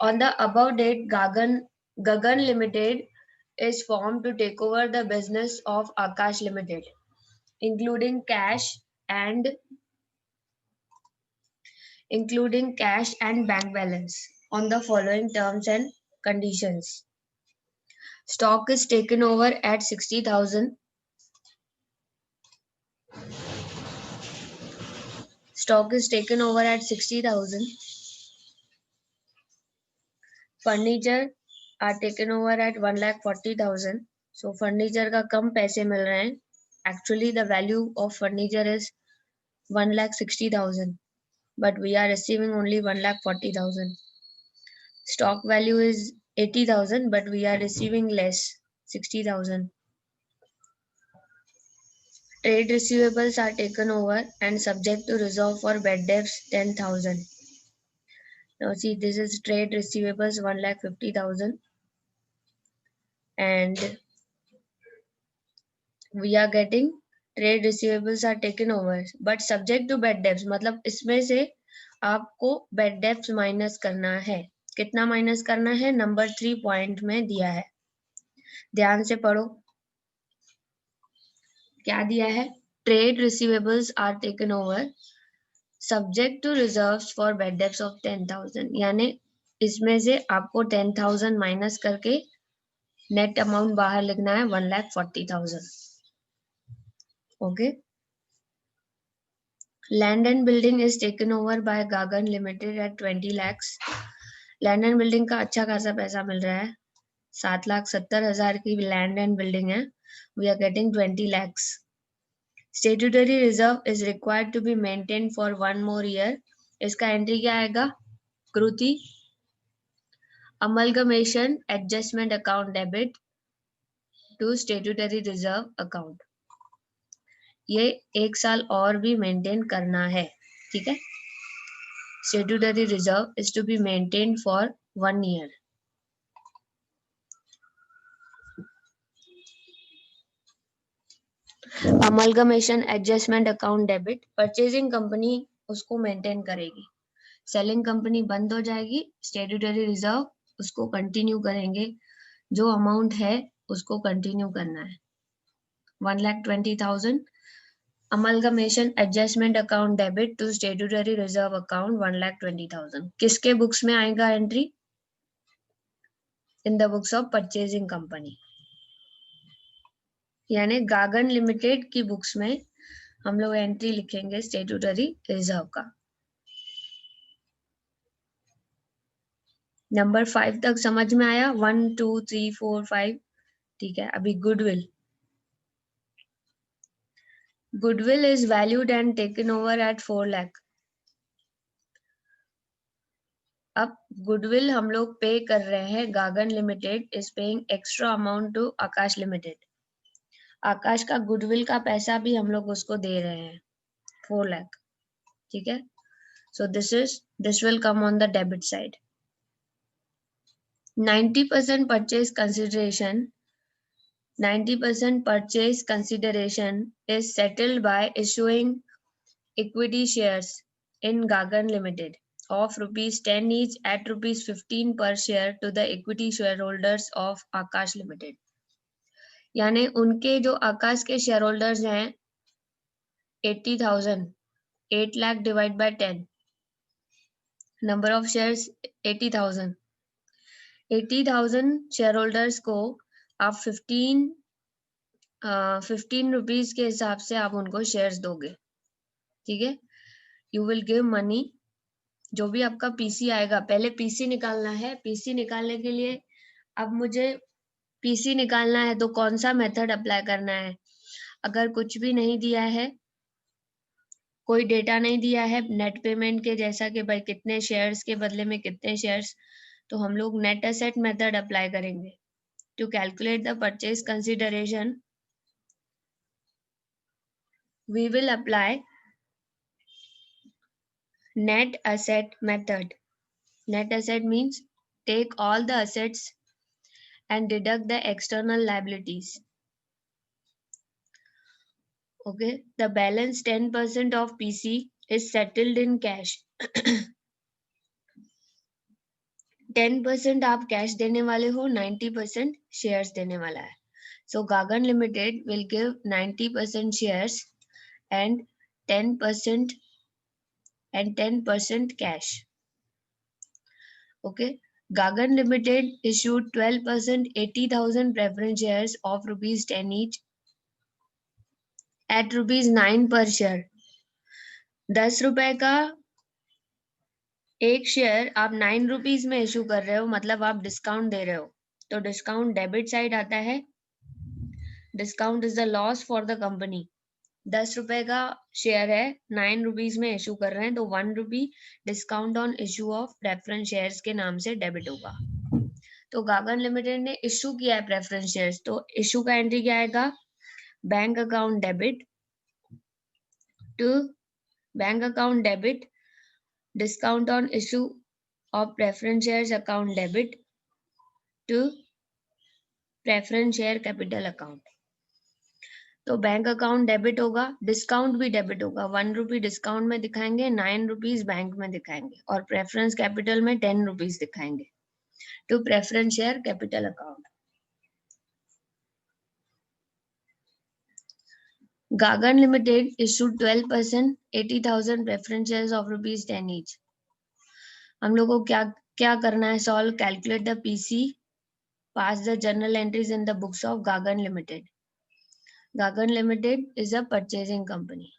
On the above date, Gagan Limited is formed to take over the business of Akash Limited, including cash and bank balance on the following terms and conditions. Stock is taken over at 60,000. Stock is taken over at 60,000. Furniture are taken over at 1,40,000. So furniture का कम पैसे मिल रहे हैं. Actually the value of furniture is 1,60,000, but we are receiving only 1,40,000. Stock value is 80,000, but we are receiving less, 60,000. Trade receivables are taken over and subject to reserve for bad debts 10,000. Now see, this is trade receivables 1,50,000, and we are getting trade receivables are taken over but subject to bad debts. मतलब इसमें से आपको bad debts minus करना है. कितना minus करना है? Number 3 point में दिया है, ध्यान से पढ़ो. क्या दिया है? Trade receivables are taken over subject to reserves for bad debts of 10,000. यानी इसमें से आपको 10,000 माइनस करके नेट अमाउंट बाहर लिखना है 1,40,000. Okay. Land and building is taken over by Gagan limited at 20 lakhs. Land and building का अच्छा खासा पैसा मिल रहा है. 7,70,000 की लैंड एंड बिल्डिंग है. We are getting 20 lakhs. Statutory reserve is required to be maintained for 1 more year. इसका एंट्री क्या आएगा? कृति amalgamation adjustment account debit to statutory reserve account. ये 1 साल और भी मेंटेन करना है. ठीक है. Statutory reserve is to be maintained for 1 year. Amalgamation adjustment account debit, purchasing company उसको मेंटेन करेगी. सेलिंग कंपनी बंद हो जाएगी. स्टेट्यूटरी रिजर्व उसको कंटिन्यू करेंगे. जो अमाउंट है उसको कंटिन्यू करना है. 1,20,000. Amalgamation adjustment account debit to statutory reserve account 1,20,000. किसके बुक्स में आएगा entry? In the books of purchasing company, यानी गागन लिमिटेड की बुक्स में हम लोग एंट्री लिखेंगे स्टेट्यूटरी रिजर्व का. नंबर 5 तक समझ में आया? 1 2 3 4 5. ठीक है. अभी goodwill. Goodwill is valued and taken over at 4 lakh. अब गुडविल हम लोग पे कर रहे हैं. Gagan limited is paying extra amount to Akash limited. Akash का गुडविल का पैसा भी हम लोग उसको दे रहे हैं 4 lakh. ठीक है. So this will come on the debit side. 90% purchase consideration is settled by issuing equity shares in Gagan Limited of ₹10 each at ₹15 per share to the equity shareholders of Akash Limited. यानी उनके जो आकाश के share holders हैं 80,000, 8 lakh divide by 10, number of shares 80,000. 80,000 share holders को आप 15 rupees के हिसाब से आप उनको शेयर्स दोगे. ठीक है. You will give money. जो भी आपका पीसी आएगा, पहले पीसी निकालना है. पीसी निकालने के लिए अब मुझे पीसी निकालना है तो कौन सा मेथड अप्लाई करना है? अगर कुछ भी नहीं दिया है, कोई डेटा नहीं दिया है नेट पेमेंट के जैसा कि भाई कितने शेयर्स के बदले में कितने शेयर्स, तो हम लोग नेट एसेट मेथड अप्लाई करेंगे. To calculate the purchase consideration we will apply net asset method. Net asset means take all the assets and deduct the external liabilities. Okay, the balance 10% of PC is settled in cash. 10% आप cash देने वाले हो, 90% shares देने वाला है. So Gagan Limited will give 90% shares and 10% cash. Okay. Gagan Limited issued 12% 80,000 preference shares of rupees 10 each at rupees 9 per share. 10 रुपए का एक शेयर आप 9 रुपीज में इशू कर रहे हो, मतलब आप डिस्काउंट दे रहे हो. तो डिस्काउंट डेबिट साइड आता है. Discount is the loss for the company. 10 रुपए का शेयर है, 9 रुपीज में इशू कर रहे हैं, तो 1 rupee discount on issue of preference shares के नाम से डेबिट होगा. तो गागन लिमिटेड ने इशू किया है प्रेफरेंस शेयर्स, तो इशू का एंट्री क्या आएगा? Bank account debit to bank account debit, discount on issue of preference shares account debit to preference share capital account. तो बैंक अकाउंट डेबिट होगा, डिस्काउंट भी डेबिट होगा. 1 रुपी डिस्काउंट में दिखाएंगे, 9 रुपीज बैंक में दिखाएंगे, और प्रेफरेंस कैपिटल में 10 रुपीज दिखाएंगे to preference share capital account. Gagan Limited issued 12% 80,000 preference shares of rupees 10 each. हम लोग को क्या क्या करना है? Solve, calculate the PC, pass the journal entries in the books of Gagan Limited. Gagan Limited is a purchasing company.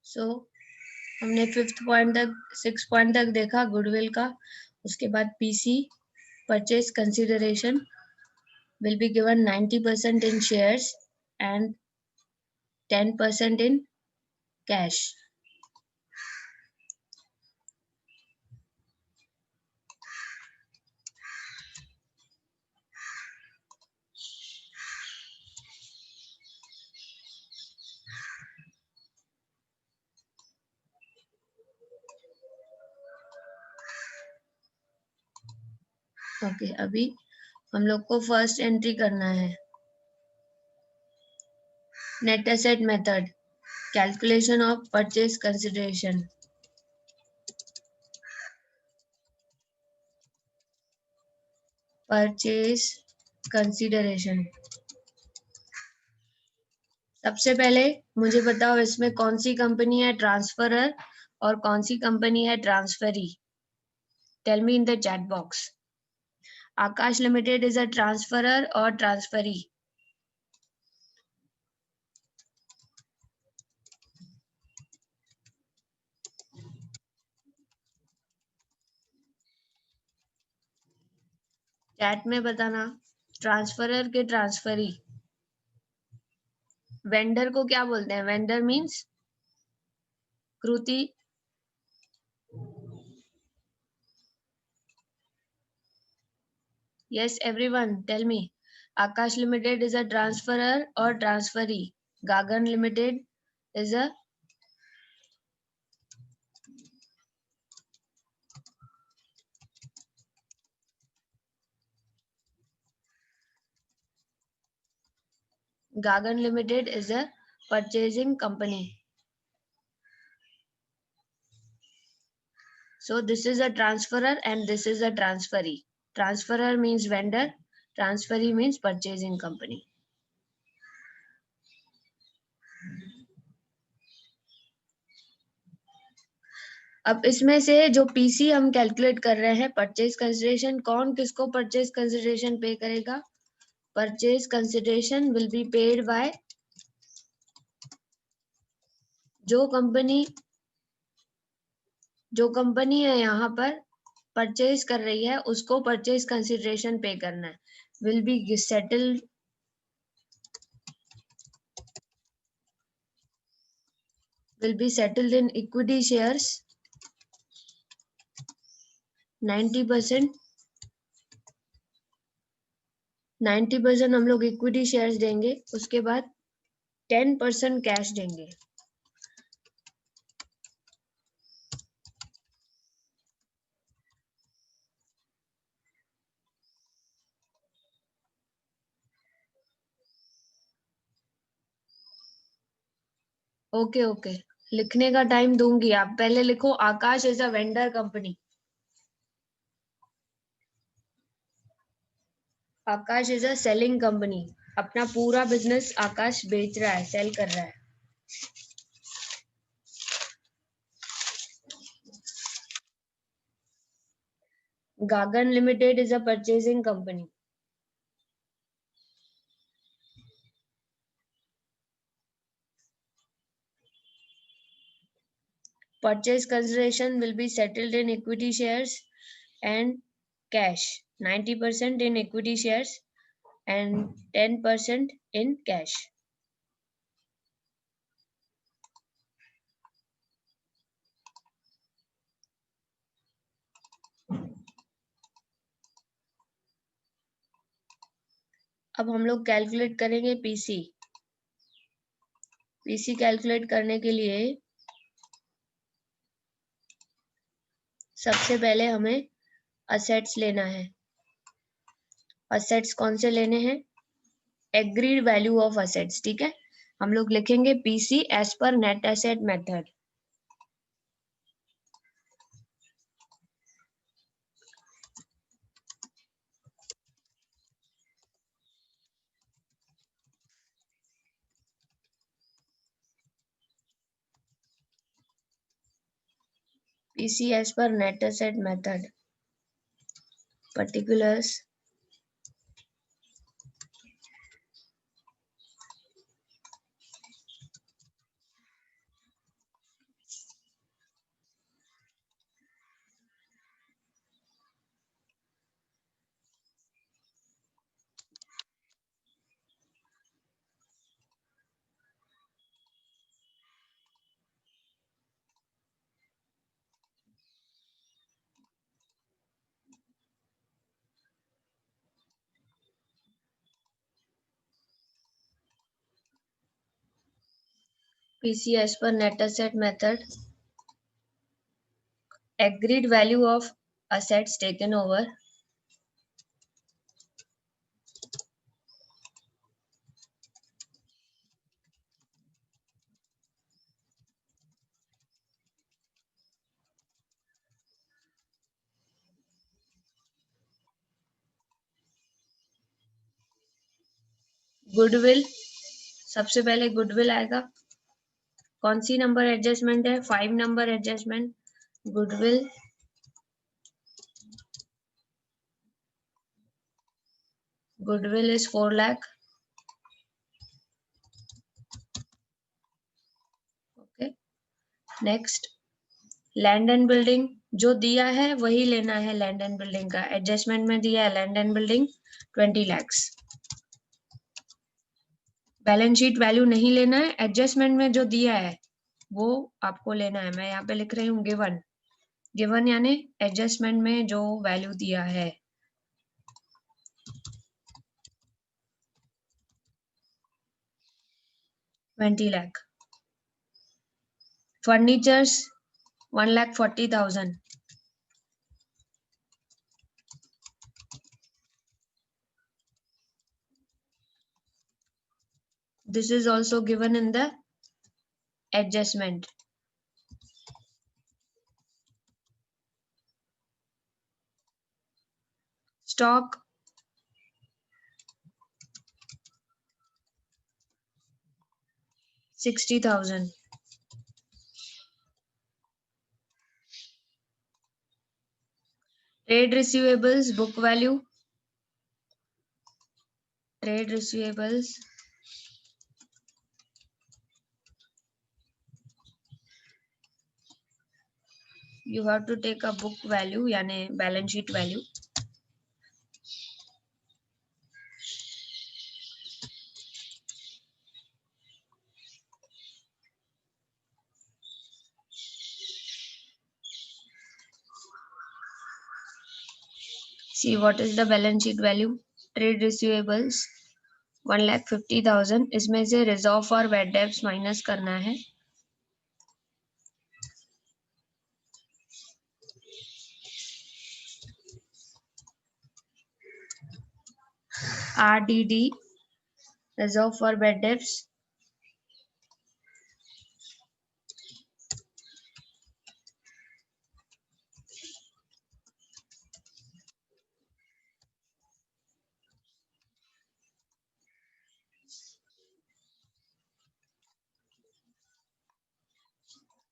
So हमने 5th point तक 6 point तक देखा गुडविल का. उसके बाद PC purchase consideration will be given 90% in shares and 10% in cash. Okay, अभी हम लोग को फर्स्ट एंट्री करना है. Net asset method, calculation of purchase consideration. Purchase consideration. सबसे पहले मुझे बताओ इसमें कौन सी कंपनी है ट्रांसफरर और कौन सी कंपनी है transferee. Tell me in the chat box. Akash limited is a transferor और ट्रांसफरी. चैट में बताना. ट्रांसफरर के ट्रांसफरी. वेंडर को क्या बोलते हैं? Vendor means Kriti. Yes, everyone, tell me. Akash Limited is a transferor or transferee. Gagan Limited is a Gagan Limited is a purchasing company. So this is a transferor and this is a transferee. Transferor means vendor, transferee means purchasing company. अब इसमें से जो PC हम calculate कर रहे हैं purchase consideration, कौन किसको परचेज कंसिडरेशन पे करेगा? Purchase consideration will be paid by जो कंपनी जो कंपनी है यहाँ पर परचेज कर रही है उसको परचेज कंसिडरेशन पे करना है. Will be settled in equity shares 90%. 90% हम लोग इक्विटी शेयर्स देंगे, उसके बाद 10% कैश देंगे. ओके, लिखने का टाइम दूंगी, आप पहले लिखो. Akash is a vendor company. Akash is a selling company. अपना पूरा बिजनेस आकाश बेच रहा है, सेल कर रहा है. Gagan limited is a purchasing company. Purchase consideration will be settled in equity shares and cash. 90% in equity shares and 10% in cash. अब हम लोग कैलकुलेट करेंगे पीसी. पीसी कैलकुलेट करने के लिए सबसे पहले हमें असेट्स लेना है. असेट्स कौन से लेने हैं? Agreed value of assets. ठीक है, हम लोग लिखेंगे PC as per net asset method. PC as per net asset method. Particulars. PC as per net asset method. Agreed value of assets taken over. Goodwill. सबसे पहले गुडविल आएगा. कौन सी number adjustment है? 5 number adjustment. Goodwill is 4 lakh. Okay, next. Land and building जो दिया है वही लेना है. लैंड एंड बिल्डिंग का एडजस्टमेंट में दिया है land and building 20 lakhs. Balance sheet value नहीं लेना है, एडजस्टमेंट में जो दिया है वो आपको लेना है. मैं यहाँ पे लिख रही हूँ गिवन यानी एडजस्टमेंट में जो वैल्यू दिया है. 20 lakh. Furnitures 1,40,000. This is also given in the adjustment. Stock 60,000. Trade receivables book value. Trade receivables you have to take a book value यानी balance sheet value. See what is the balance sheet value. Trade receivables 1,50,000. इसमें से reserve for bad debts minus करना है. RDD reserve for bad debts.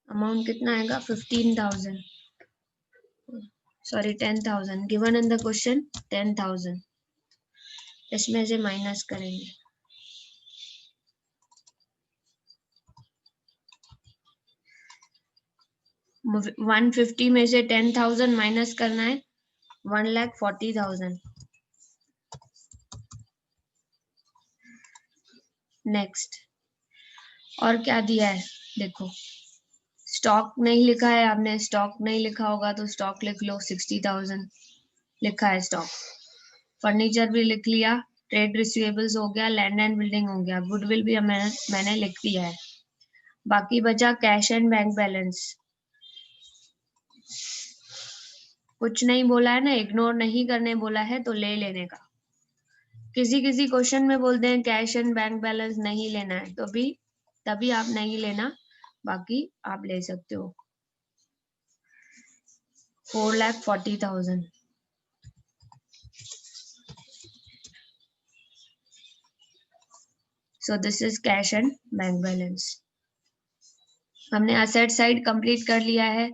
Amount कितना आएगा 15,000 sorry 10,000 given in the question 10,000 इसमें से minus करेंगे 150 में से 10,000 माइनस करना है 1,40,000 नेक्स्ट और क्या दिया है देखो स्टॉक नहीं लिखा है आपने स्टॉक नहीं लिखा होगा तो स्टॉक लिख लो 60,000 लिखा है स्टॉक फर्नीचर भी लिख लिया ट्रेड रिसीवेबल्स हो गया लैंड एंड बिल्डिंग हो गया गुडविल भी मैंने लिख दिया है बाकी बचा कैश एंड बैंक बैलेंस कुछ नहीं बोला है ना इग्नोर नहीं करने बोला है तो ले लेने का किसी किसी क्वेश्चन में बोलते हैं कैश एंड बैंक बैलेंस नहीं लेना है तो भी तभी आप नहीं लेना बाकी आप ले सकते हो 4,40,000 so this is cash and bank balance हमने असेट साइड कंप्लीट कर लिया है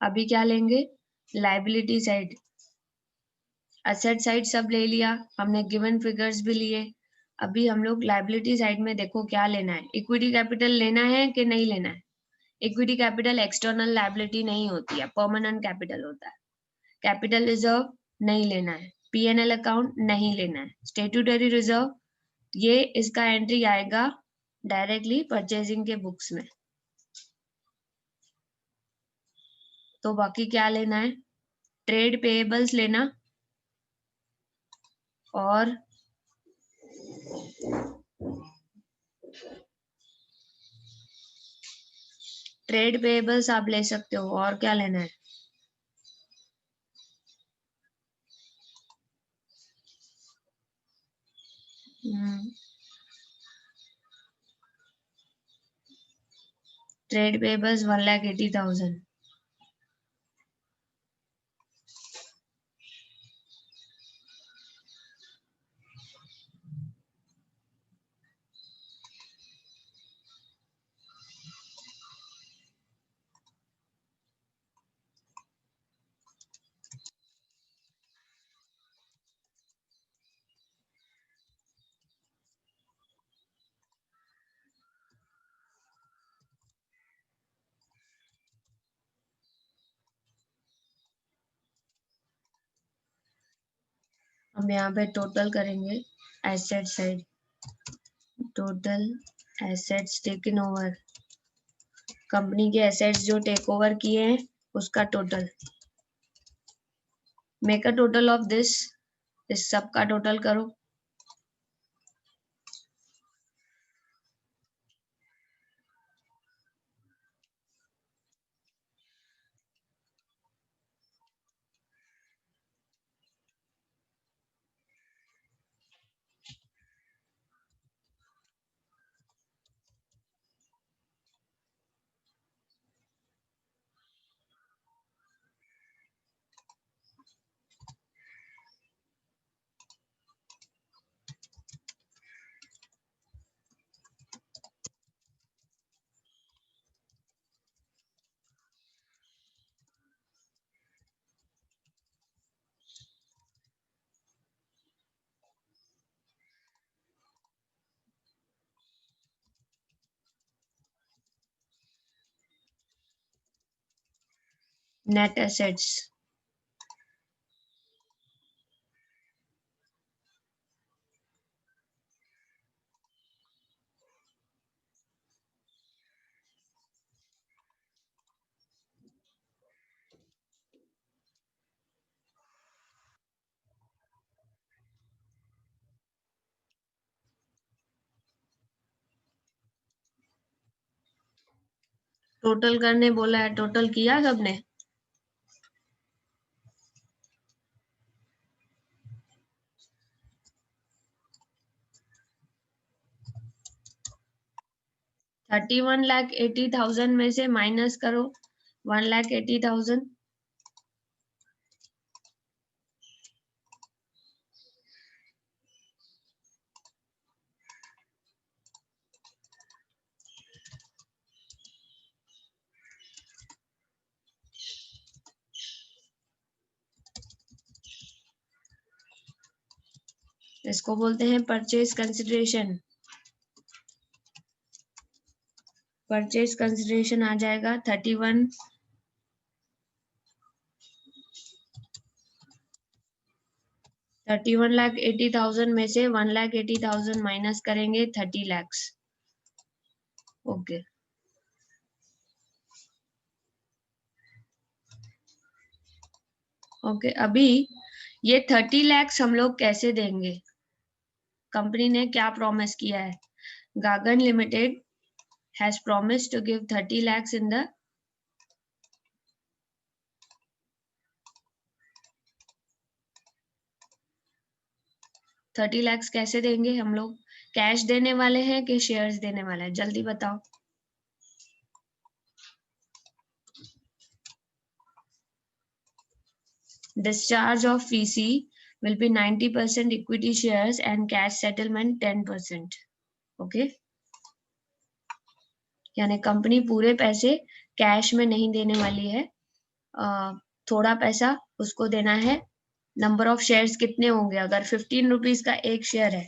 अभी क्या लेंगे लायबिलिटी साइड असेट साइड सब ले लिया हमने गिवन फिगर्स भी लिए अभी हम लोग लायबिलिटी साइड में देखो क्या लेना है इक्विटी कैपिटल लेना है कि नहीं लेना है इक्विटी कैपिटल एक्सटर्नल लायबिलिटी नहीं होती है परमानेंट कैपिटल होता है कैपिटल रिजर्व नहीं लेना है पीएनएल अकाउंट नहीं लेना है स्टेट्यूटरी रिजर्व ये इसका एंट्री आएगा डायरेक्टली परचेजिंग के बुक्स में तो बाकी क्या लेना है ट्रेड पेएबल्स लेना और ट्रेड पेएबल्स आप ले सकते हो और क्या लेना है ट्रेड पेएबल्स 1,80,000 हम यहाँ पे टोटल करेंगे asset side total assets taken over company के एसेट्स जो टेक ओवर किए हैं उसका total make a total of this इस सब का टोटल करो नेट एसेट्स, टोटल करने बोला है, टोटल किया सबने? $31,80,000 में से माइनस करो 1,80,000, इसको बोलते हैं परचेज कंसिडरेशन। परचेज कंसिडरेशन आ जाएगा 31,80,000 में से 1,80,000 माइनस करेंगे 30 लाख। Okay, okay. अभी ये 30 लाख हम लोग कैसे देंगे? कंपनी ने क्या प्रॉमिस किया है? Gagan limited has promised to give 30 lakhs in the 30 lakhs कैसे देंगे हम लोग? कैश देने वाले हैं कि शेयर्स देने वाले हैं? जल्दी बताओ। Discharge of VC will be 90% equity shares and cash settlement 10%. Okay, यानी कंपनी पूरे पैसे कैश में नहीं देने वाली है, थोड़ा पैसा उसको देना है। नंबर ऑफ शेयर्स कितने होंगे? अगर 15 रुपीज का एक शेयर है,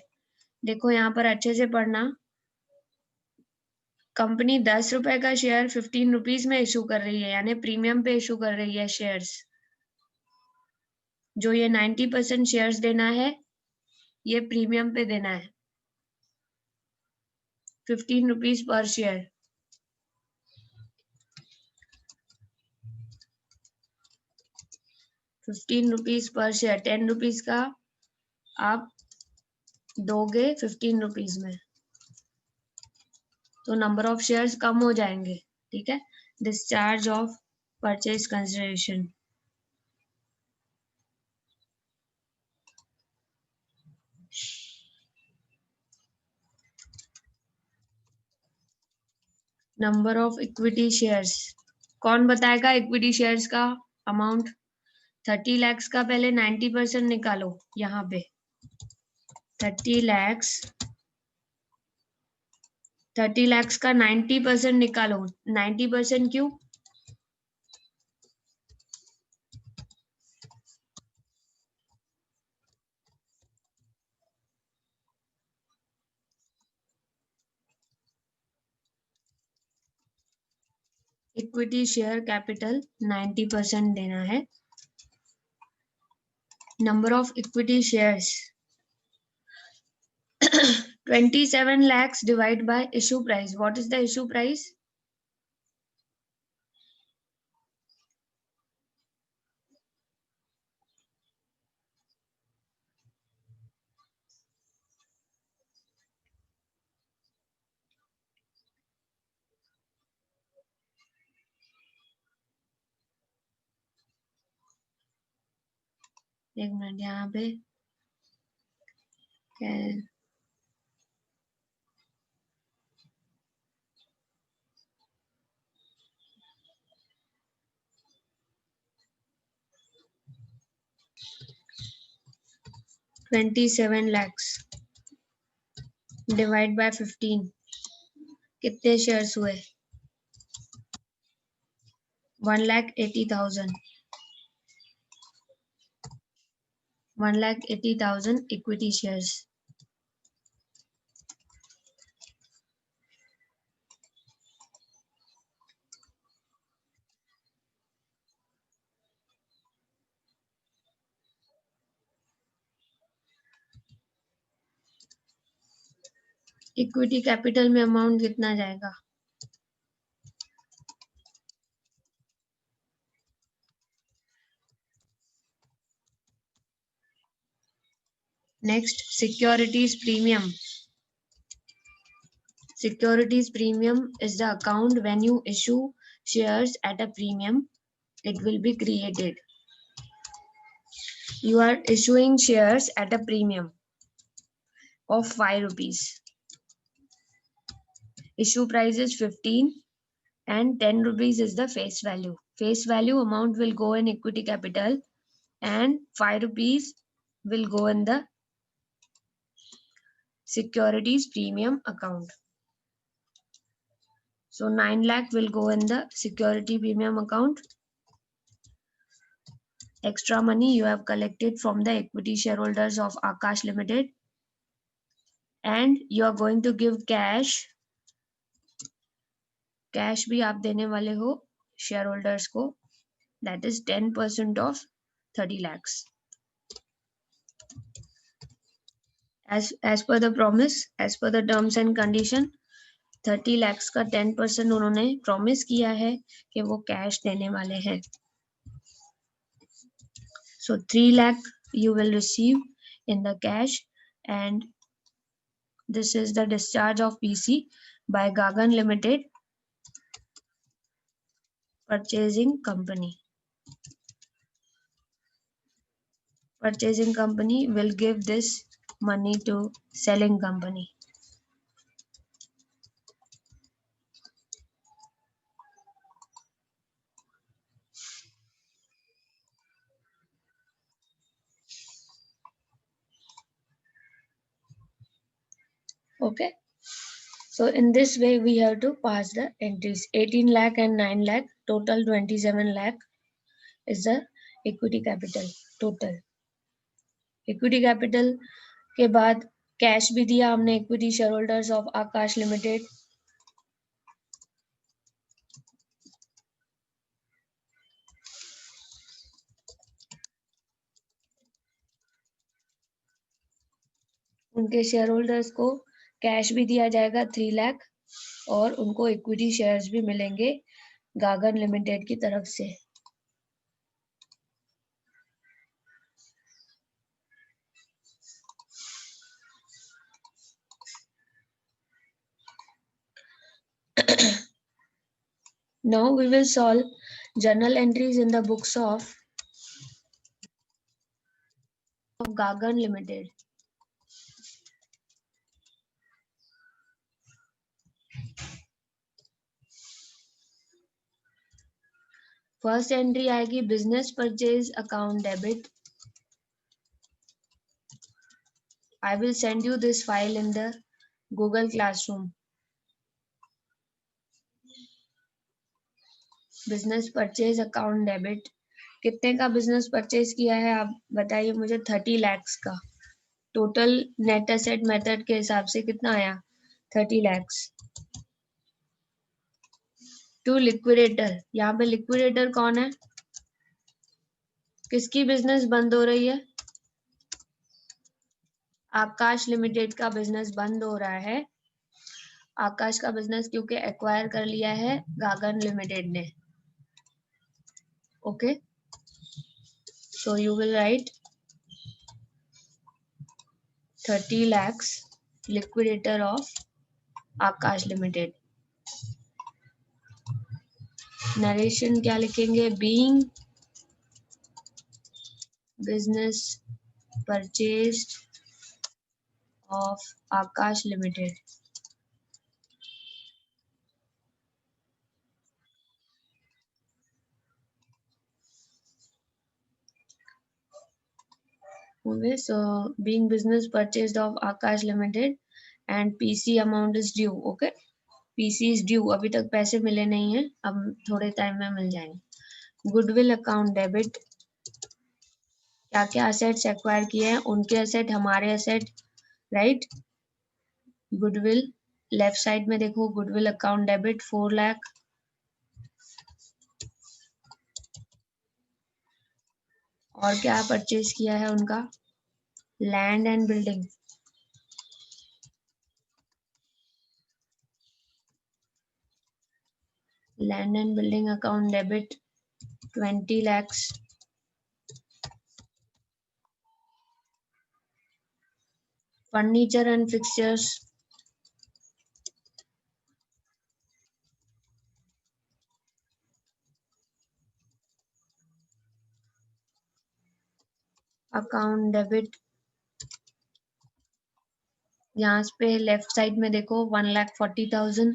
देखो यहाँ पर अच्छे से पढ़ना, कंपनी 10 रुपए का शेयर 15 रुपीज में इशू कर रही है, यानी प्रीमियम पे इशू कर रही है शेयर्स। जो ये 90% शेयर्स देना है, ये प्रीमियम पे देना है, 15 rupees per share. 15 rupees per share, 10 rupees का आप दोगे 15 रुपीज में, तो नंबर ऑफ शेयर्स कम हो जाएंगे। ठीक है, discharge of purchase consideration. Number of equity shares, कौन बताएगा इक्विटी शेयर्स का अमाउंट? 30 lakhs का पहले 90% निकालो, यहाँ पे 30 lakhs, 30 lakhs का 90% निकालो। 90% क्यों? इक्विटी शेयर कैपिटल 90% देना है। Number of equity shares 27 lakhs divided by issue price. What is the issue price? एक मिनट, यहाँ पे 27 lakhs डिवाइड बाय 15, कितने शेयर्स हुए? 1,80,000। 1,80,000 इक्विटी शेयर्स। इक्विटी कैपिटल में अमाउंट कितना जाएगा? Next, securities premium. Securities premium is the account when you issue shares at a premium. It will be created. You are issuing shares at a premium of 5 rupees. Issue price is 15 and 10 rupees is the face value. Face value amount will go in equity capital and 5 rupees will go in the securities premium account. So 9 lakh will go in the security premium account. Extra money you have collected from the equity shareholders of Akash Limited, and you are going to give cash. Cash भी आप देने वाले हो shareholders को, that is 10% of 30 lakhs. As per the promise, as per the terms and condition, 30 lakhs का 10% उन्होंने promise किया है कि वो cash देने वाले हैं. So 3 lakh you will receive in the cash, and this is the discharge of PC by Gagan Limited Purchasing Company. Purchasing company will give this money to selling company. Okay. So in this way we have to pass the entries. 18 lakh and 9 lakh, total 27 lakh is the equity capital total. Equity capital के बाद cash भी दिया हमने equity shareholders of Akash Limited. उनके share holders को cash भी दिया जाएगा 3 लाख और उनको इक्विटी शेयर्स भी मिलेंगे गागन लिमिटेड की तरफ से. Now we will solve journal entries in the books of Gagan Limited. First entry आएगी business purchase account debit. I will send you this file in the Google classroom. Business purchase account debit. कितने का business purchase किया है आप बताइए मुझे? 30 lakhs का. Total net asset method के हिसाब से कितना आया? 30 lakhs. To liquidator. यहाँ पे लिक्विडेटर कौन है? किसकी बिजनेस बंद हो रही है? आकाश लिमिटेड का बिजनेस बंद हो रहा है. आकाश का बिजनेस क्योंकि एक्वायर कर लिया है गागन लिमिटेड ने. Okay, so you will write 30 lakhs liquidator of Akash limited. Narration क्या लिखेंगे? Being business purchased of Akash Limited. Okay, so being business purchased of Akash Limited and PC amount is due. Okay, PC is due. अभी तक पैसे मिले नहीं हैं, अब थोड़े टाइम में मिल जाएंगे. Goodwill account debit. क्या क्या असेट्स एक्वायर किए हैं? उनके असेट, हमारे asset, right. Goodwill left side में देखो, गुडविल अकाउंट डेबिट 4 लाख. और क्या परचेज किया है उनका? Land and building. Land and building account debit 20 lakhs. Furniture and fixtures account debit, यहाँ पे लेफ्ट साइड में देखो 1,40,000.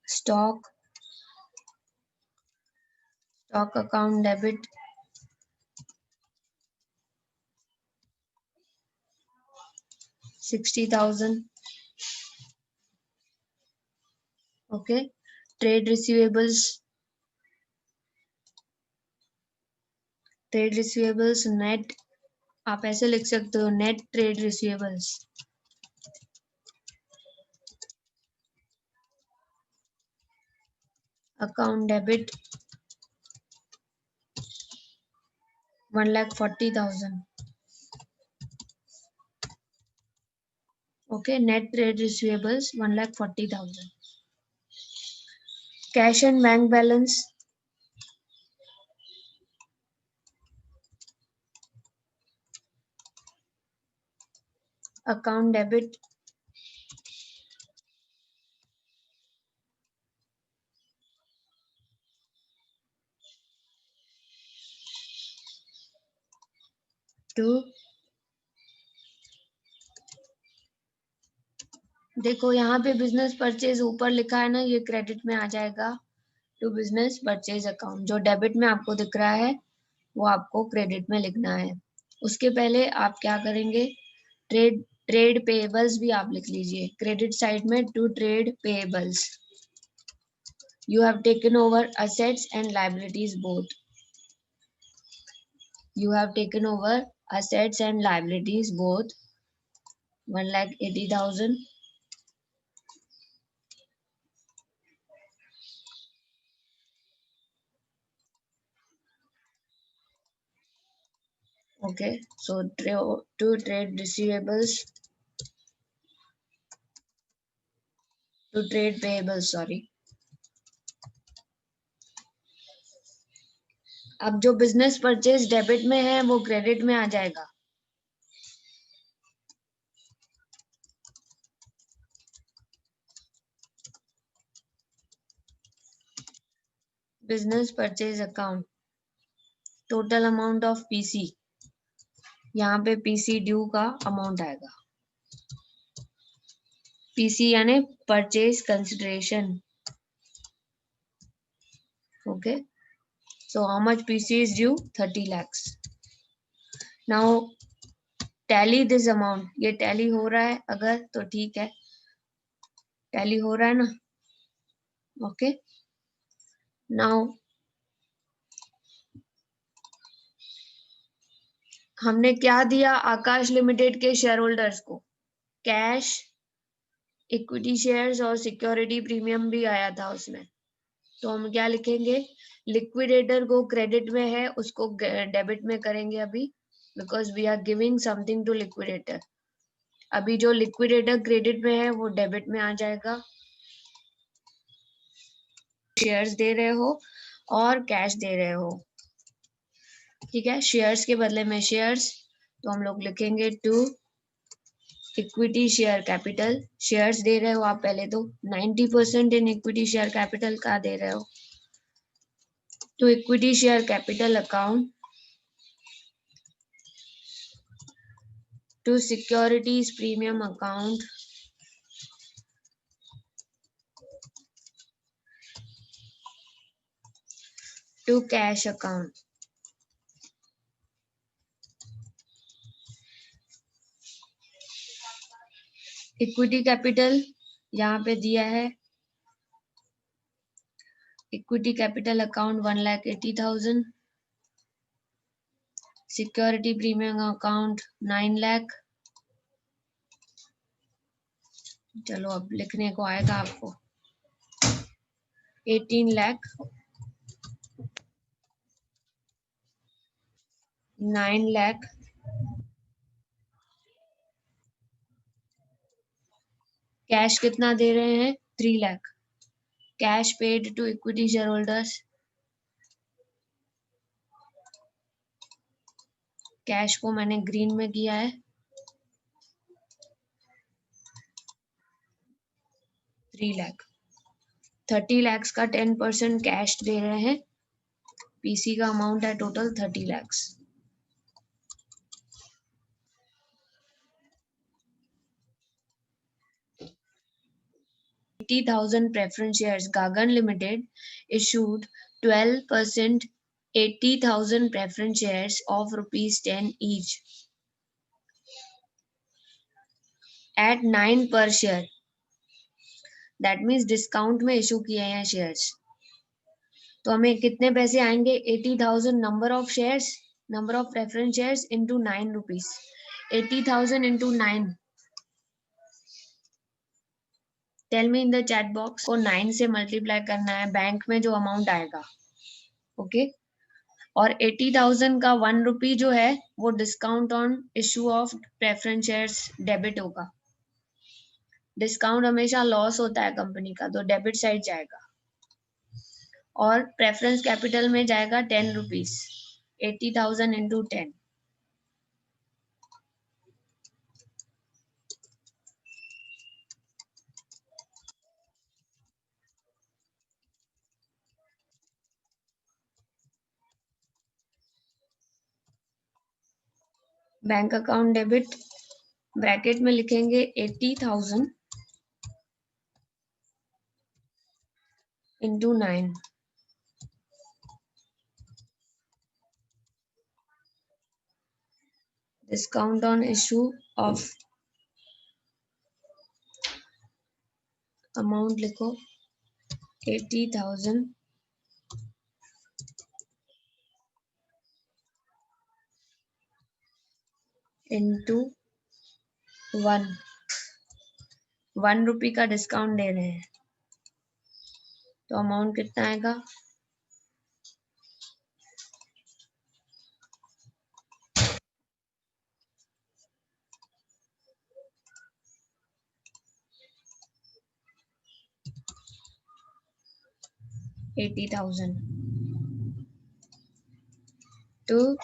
Stock account debit 60,000. Okay. Trade receivables net, आप ऐसे लिख सकते हो, net trade receivables. Account debit 1,40,000. Okay. Net trade receivables 1,40,000. Cash and bank balance account debit 2. देखो यहाँ पे बिजनेस परचेज ऊपर लिखा है ना, ये क्रेडिट में आ जाएगा टू बिजनेस परचेज अकाउंट. जो डेबिट में आपको दिख रहा है वो आपको क्रेडिट में लिखना है. उसके पहले आप क्या करेंगे, ट्रेड पेएबल्स भी आप लिख लीजिए क्रेडिट साइड में. To trade payables you have taken over assets and liabilities both. You have taken over assets and liabilities both 1,80,000. Okay, so to trade receivables, to trade payables, sorry. अब जो business purchase debit में है वो credit में आ जाएगा. Business purchase account, total amount of PC, यहाँ पे PC due का अमाउंट आएगा. पीसी यानी purchase consideration. Okay. So how much PC is due? 30 lakhs. Now tally this amount. ये tally हो रहा है अगर तो ठीक है, tally हो रहा है ना. Okay. Now हमने क्या दिया आकाश लिमिटेड के शेयर होल्डर्स को? कैश, इक्विटी शेयर्स और सिक्योरिटी प्रीमियम भी आया था उसमें. तो हम क्या लिखेंगे, लिक्विडेटर को क्रेडिट में है उसको डेबिट में करेंगे अभी, because we are giving something to liquidator. अभी जो लिक्विडेटर क्रेडिट में है वो डेबिट में आ जाएगा. शेयर्स दे रहे हो और कैश दे रहे हो, ठीक है. शेयर्स के बदले में शेयर्स, तो हम लोग लिखेंगे to equity share capital. Shares दे रहे हो आप पहले तो 90% इन इक्विटी शेयर कैपिटल का दे रहे हो. तो equity share capital account to securities premium account to cash account. Equity capital यहाँ पे दिया है, equity capital account 1,80,000. Security premium account 9 lakh. चलो अब लिखने को आएगा आपको 18 लाख. 9 लाख. कैश कितना दे रहे हैं 3 lakh. Cash paid to equity shareholders. Cash को मैंने ग्रीन में किया है. 3 लाख. 30 lakhs का 10% कैश दे रहे हैं. पीसी का अमाउंट है total 30 lakhs. $80,000 preference shares. Gagan Limited issued 12% 80,000 preference shares of rupees 10 each at 9 per share. That means discount में इशू किए हैं शेयर्स. तो हमें कितने पैसे आएंगे? 80,000 number of shares, number of preference shares into 9 rupees. 80,000 into 9. Tell me in the chat box. को 9 से मल्टीप्लाई करना है बैंक में जो अमाउंट आएगा. ओके. और 80,000 का 1 रुपी जो है वो discount on issue of preference shares debit होगा. डिस्काउंट हमेशा लॉस होता है कंपनी का, तो डेबिट साइड जाएगा. और प्रेफरेंस कैपिटल में जाएगा 10 rupees. 80,000 into 10. Bank account debit bracket में लिखेंगे 80,000 into 9. Discount on issue of amount लिखो 80,000 इंटू 1 रुपी का डिस्काउंट दे रहे हैं, तो अमाउंट कितना आएगा? 80,000 to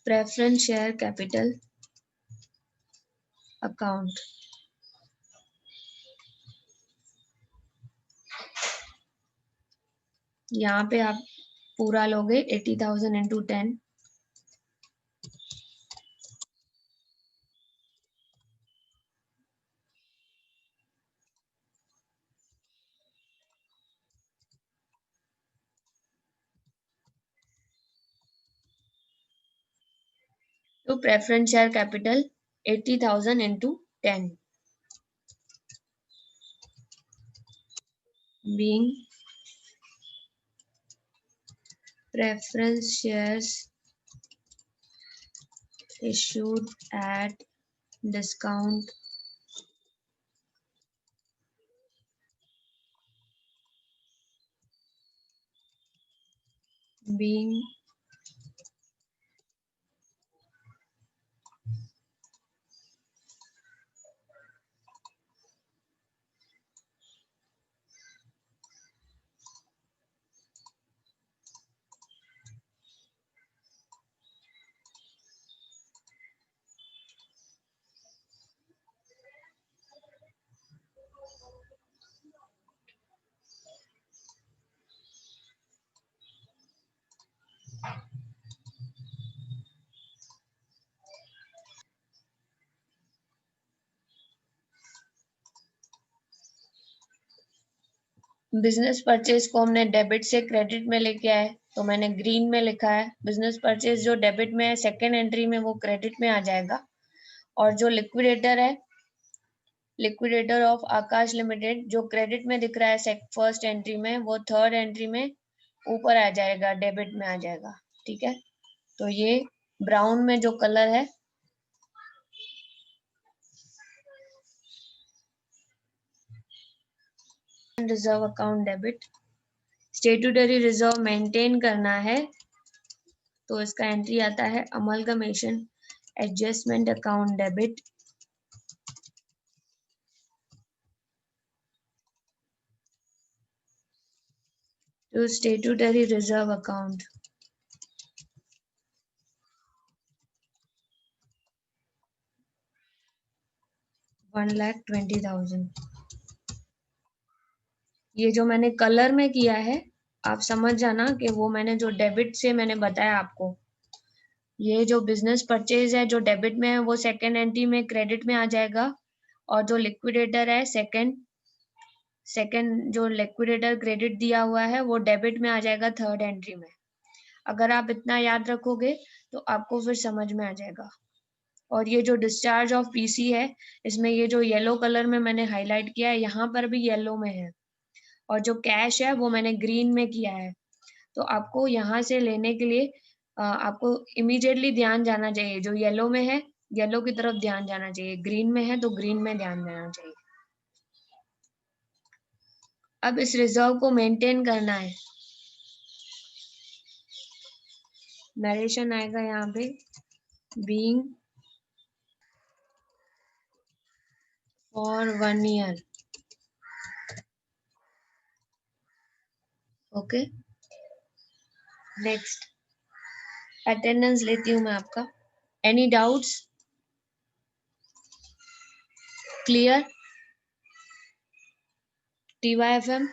preference share capital account. यहाँ पे आप पूरा लोगे 80,000 इंटू 10. तो preference share capital 80,000 into 10 being preference shares issued at discount being business purchase को हमने डेबिट से क्रेडिट में लेके आए, तो मैंने ग्रीन में लिखा है. बिजनेस परचेज जो डेबिट में है सेकेंड एंट्री में वो क्रेडिट में आ जाएगा. और जो लिक्विडेटर है, लिक्विडेटर ऑफ आकाश लिमिटेड, जो क्रेडिट में दिख रहा है फर्स्ट एंट्री में, वो थर्ड एंट्री में ऊपर आ जाएगा, डेबिट में आ जाएगा. ठीक है. तो ये ब्राउन में जो कलर है reserve account debit. Statutory reserve maintain करना है तो इसका एंट्री आता है amalgamation adjustment account debit to statutory reserve account. $1,20,000। ये जो मैंने कलर में किया है आप समझ जाना कि वो मैंने जो डेबिट से मैंने बताया आपको, ये जो बिजनेस परचेज है जो डेबिट में है वो सेकेंड एंट्री में क्रेडिट में आ जाएगा, और जो लिक्विडेटर है सेकेंड जो लिक्विडेटर क्रेडिट दिया हुआ है वो डेबिट में आ जाएगा थर्ड एंट्री में। अगर आप इतना याद रखोगे तो आपको फिर समझ में आ जाएगा। और ये जो डिस्चार्ज ऑफ पीसी है इसमें ये जो येलो कलर में मैंने हाईलाइट किया है यहाँ पर भी येलो में है, और जो कैश है वो मैंने ग्रीन में किया है। तो आपको यहाँ से लेने के लिए आपको इमीडिएटली ध्यान जाना चाहिए, जो येलो में है येलो की तरफ ध्यान जाना चाहिए, ग्रीन में है तो ग्रीन में ध्यान देना चाहिए। अब इस रिजर्व को मेंटेन करना है। नरेशन आएगा यहाँ पे being for 1 year. Okay, next attendance लेती हूँ मैं आपका। Any doubts? क्लियर? TYFM